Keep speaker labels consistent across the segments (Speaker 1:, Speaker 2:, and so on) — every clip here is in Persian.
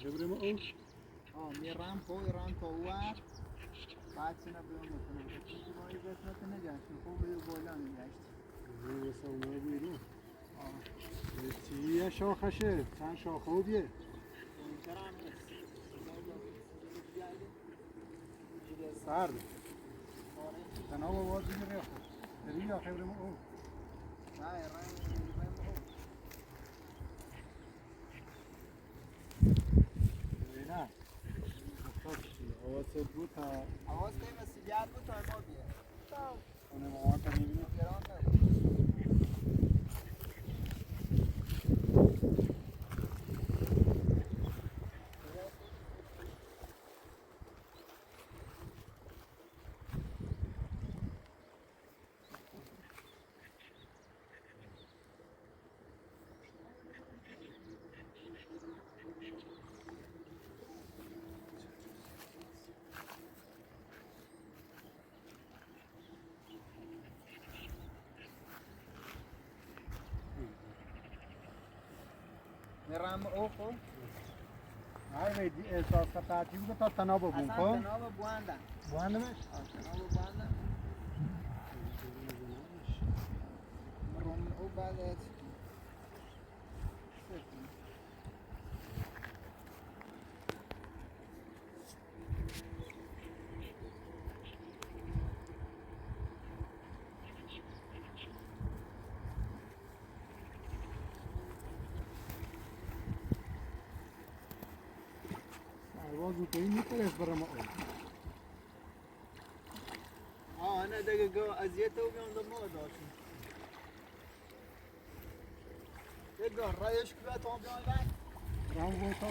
Speaker 1: خبره ما او
Speaker 2: میرم پای ران تا اوور بعد سنا بیام بکنم چیزی ما این قسمت نگشتیم خوب به بالا میگشت
Speaker 1: مثلا اومد بیرون چیه شاخشه چند شاخه و بیه سرد تنها باز میگه خود ببین یا خبره ما او
Speaker 2: نه
Speaker 1: نه حواست بود تا
Speaker 2: حواس کنیم مسئولیت بود تا ما بیه
Speaker 1: اونه مامان تا میبینی
Speaker 2: گران نبود میرم او خو
Speaker 1: های ویدی احساس که تعطیل بود تا تناب بون
Speaker 2: اصلا
Speaker 1: خب
Speaker 2: تناب بوندن
Speaker 1: بوانده مش
Speaker 2: تناب بوندن مرون او بعد
Speaker 1: پرواز میکنی میترس برای ما
Speaker 2: انا دقیقه اذیت او بیام دو ما داشتیم دقیقه رایش که بیاد تا بیام بعد
Speaker 1: رام بود تا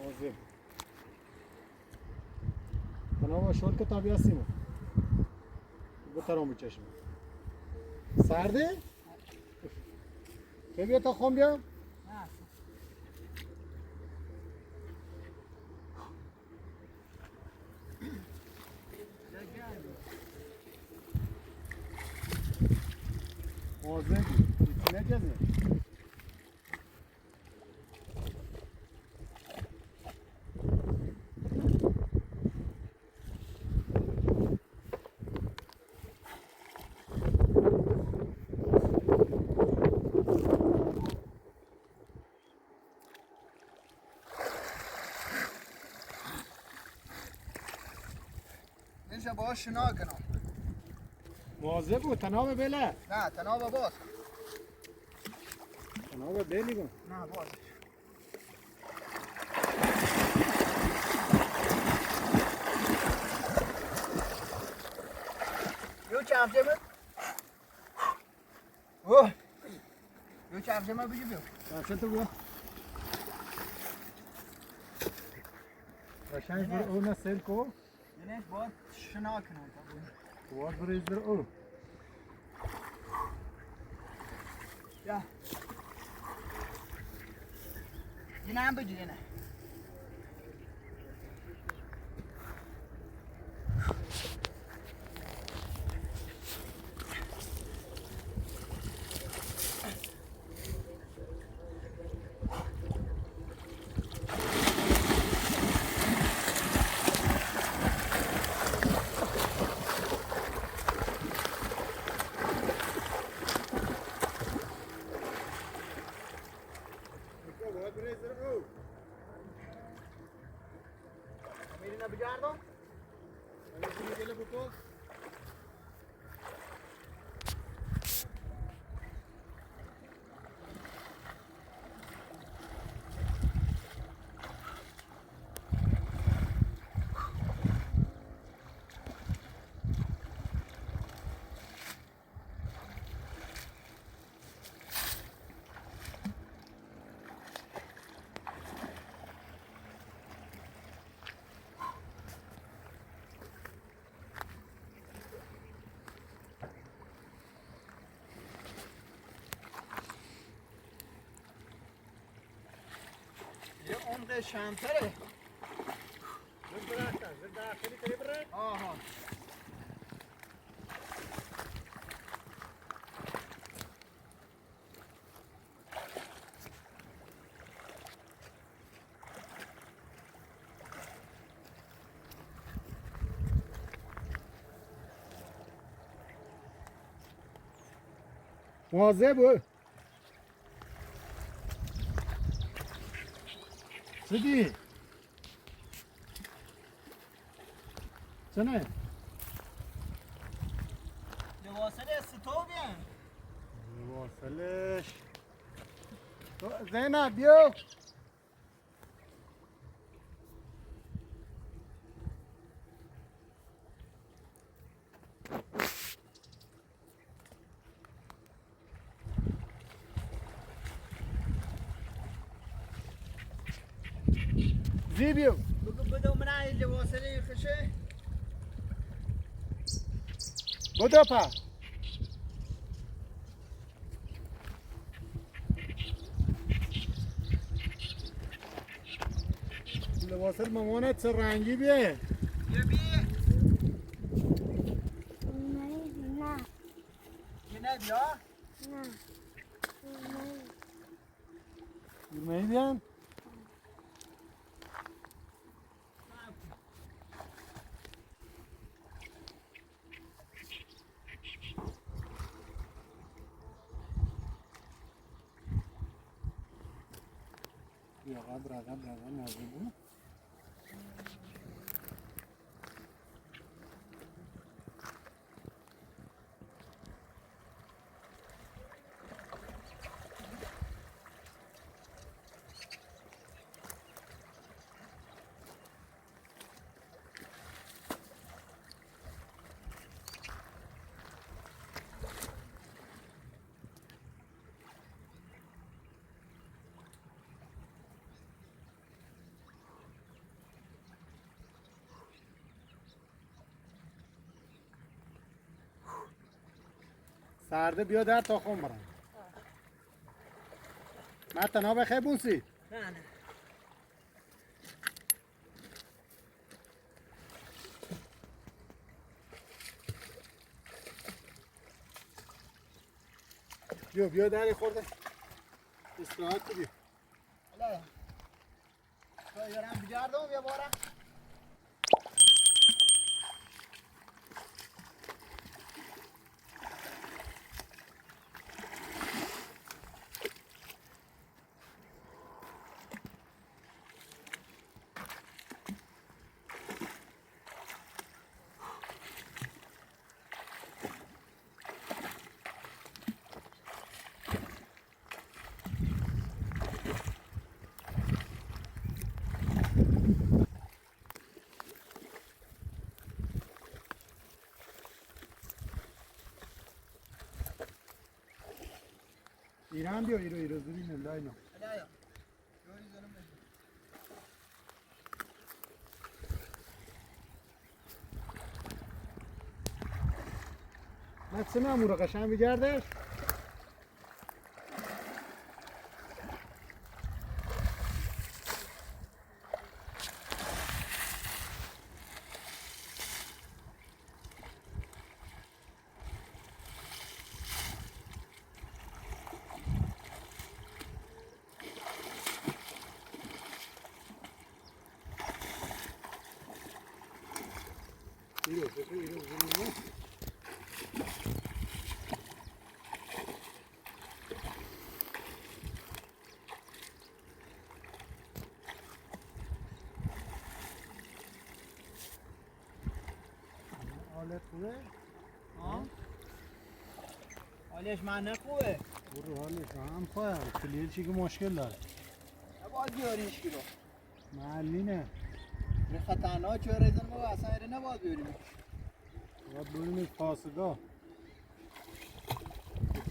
Speaker 1: واضح تناب شل که تابی هستیم بترام بچشم سرده؟ که بیا تا خون بیا؟
Speaker 2: نه
Speaker 1: واضح ایتی نجزه
Speaker 2: اینجا باش شنا کنم
Speaker 1: واضح بود تناب بله
Speaker 2: نه تناب باز
Speaker 1: تناب بلی بود
Speaker 2: نه باز یو چفجه من اوه یو چفجه من بگی بیو
Speaker 1: چه تو بیا قشنگ بر او نسل کو
Speaker 2: اینش باید شنا کنم تا
Speaker 1: واضح بریز بر او
Speaker 2: یا اینه هم بگی اینه میرینه بگردم مال شمتره.
Speaker 1: زد داخلی تری بره.
Speaker 2: آها.
Speaker 1: مواظب سدی چنه؟
Speaker 2: لباسل استوبیم.
Speaker 1: واصلش زینب بیا زی بیا
Speaker 2: بگو بدو من این لباسل خشه.
Speaker 1: بودو پا لباسل مامانت چه رنگی بیه
Speaker 2: یه بی.
Speaker 3: نه
Speaker 2: یه نه بیا.
Speaker 3: نه
Speaker 1: سرمه‌ای بیان بیا قبر نازم بود سرده بیا در تا خون برم من تنها بخیر بونسی
Speaker 2: نه نه.
Speaker 1: بیا دری خورده استراحت کنی
Speaker 2: حالا. تو یارم بگردم یه بارم.
Speaker 1: ایران بیا ایرو زوری نلای نو
Speaker 2: حالا یا. جوری زنم بگیر.
Speaker 1: من چه نمورا قشنگ بگردش ایرو زوری نو حالت خوبه؟
Speaker 2: ها؟ حالش من نخوبه.
Speaker 1: برو حالش هم خواهم کلیل چی که مشکل داره
Speaker 2: نباید بیاریش کیلو.
Speaker 1: محلی نه
Speaker 2: این خطرناک چه ریزن ما اصلا ایره نباید بیاریم.
Speaker 1: باید بریم پاسگاه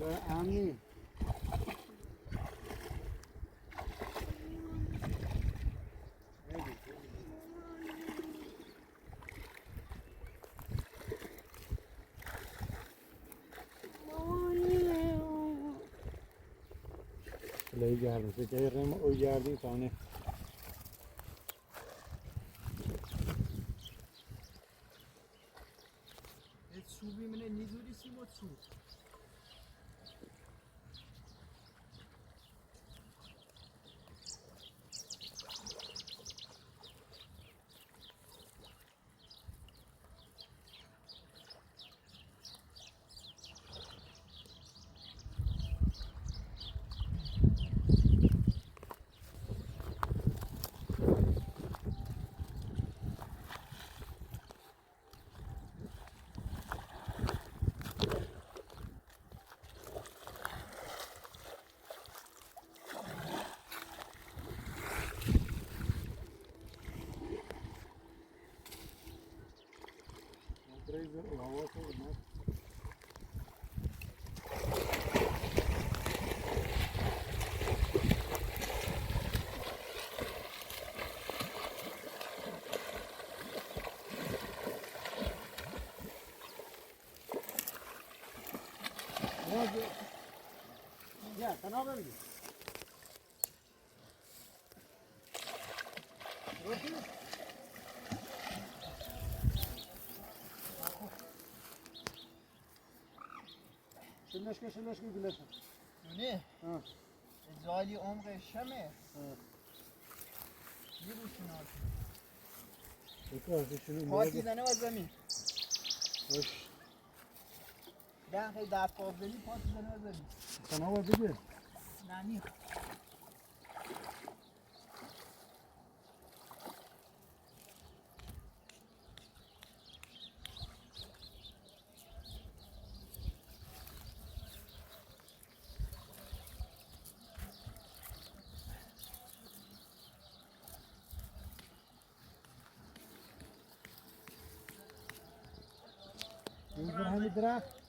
Speaker 1: جای امنی لای گردم فکر رم او گردی تانه
Speaker 2: متسود
Speaker 1: هوا تو اومد. یا تنها ببینید شلش کن گلش
Speaker 2: دونه
Speaker 1: ها
Speaker 2: ازالی عمق شمه یه بوشون پاتی زنه و زمین
Speaker 1: خوش
Speaker 2: ده خیلی دفعه زنی پاتی زنه و زمین
Speaker 1: تنها بگیر
Speaker 2: نمی
Speaker 1: اینجا همین درخت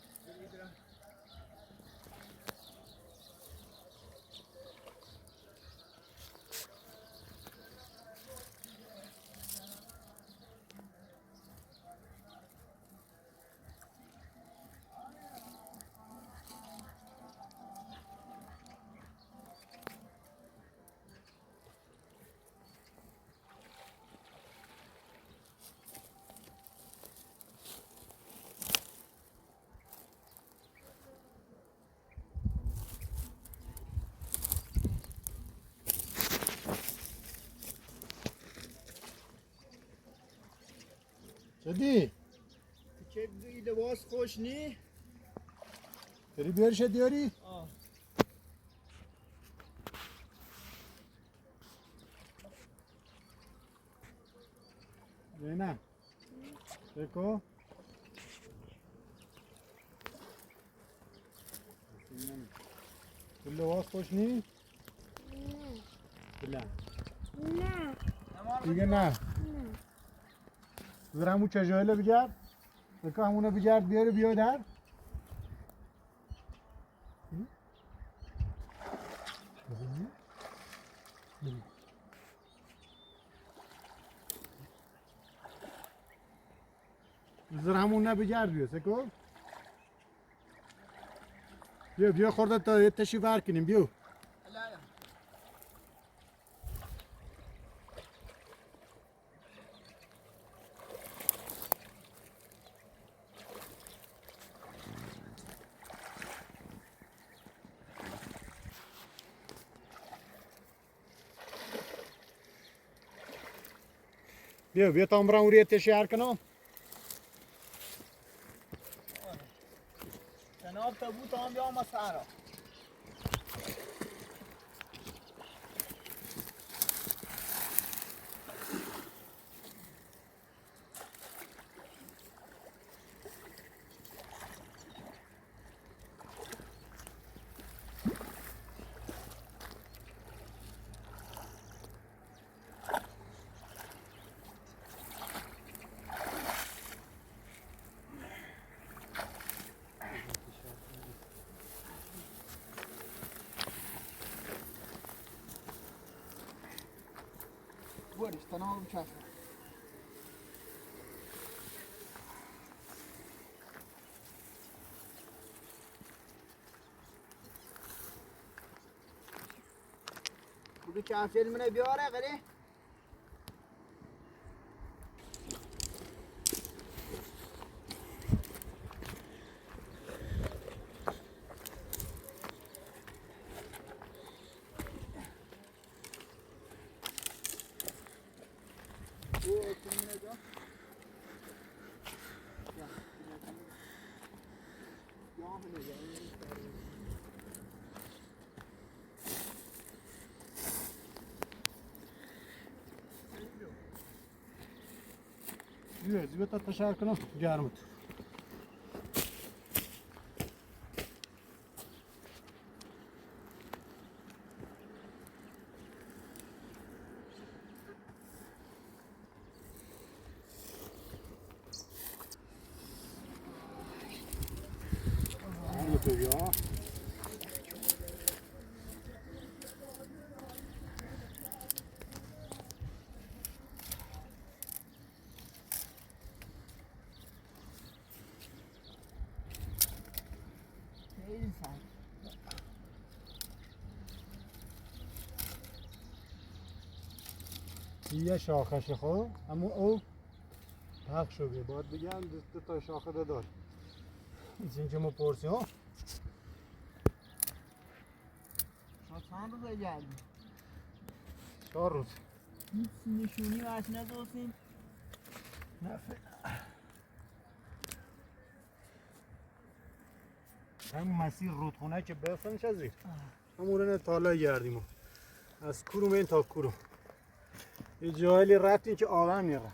Speaker 1: شدی؟
Speaker 2: که لباس خوش نی؟
Speaker 1: بری بیارش دیاری؟
Speaker 2: آه
Speaker 1: نه بکو تو لباس خوش نی؟
Speaker 3: نه
Speaker 1: بله
Speaker 3: نه
Speaker 1: دیگه نه بذار همون چجایله بگرد بکو همونو بگرد بیاره بیا در بذار همون نبگرد بیا سکو بیا خورده تا یه تشی ور کنیم بیا بیا تا امران وری تشی هر کنم
Speaker 2: جناب تابوت هم بیا مسارا برش تنها بچسب بگه چه فیلم بیاره غری کنیم اینجا یا همه جا
Speaker 1: زیبه تا تشکر کنم گرمت یا
Speaker 2: خیلی سخت
Speaker 1: یه شاخش خب اما او حق شده باید بگم دو تا شاخه دار این که ما پرسیم ها
Speaker 2: تا چند روزه گردیم
Speaker 1: 4 روز
Speaker 2: هیچ نشونی وش نداشتیم
Speaker 1: نه همین مسیر رودخونه که برسنش از زیر همون تالا گردیم از کورو این تا کورو یه جایی رفتیم که آدم میره